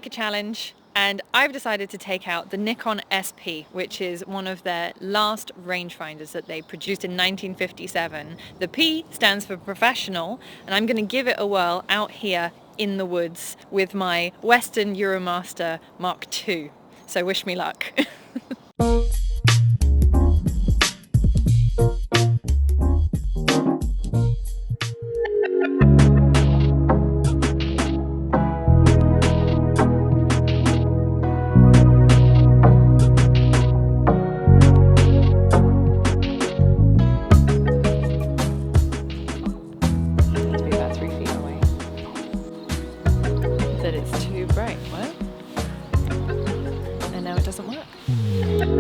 like a challenge, and I've decided to take out the Nikon SP, which is one of their last rangefinders that they produced in 1957. The P stands for professional, and I'm going to give it a whirl out here in the woods with my Western Euromaster Mark II. So wish me luck. That it's too bright. What? And now it doesn't work.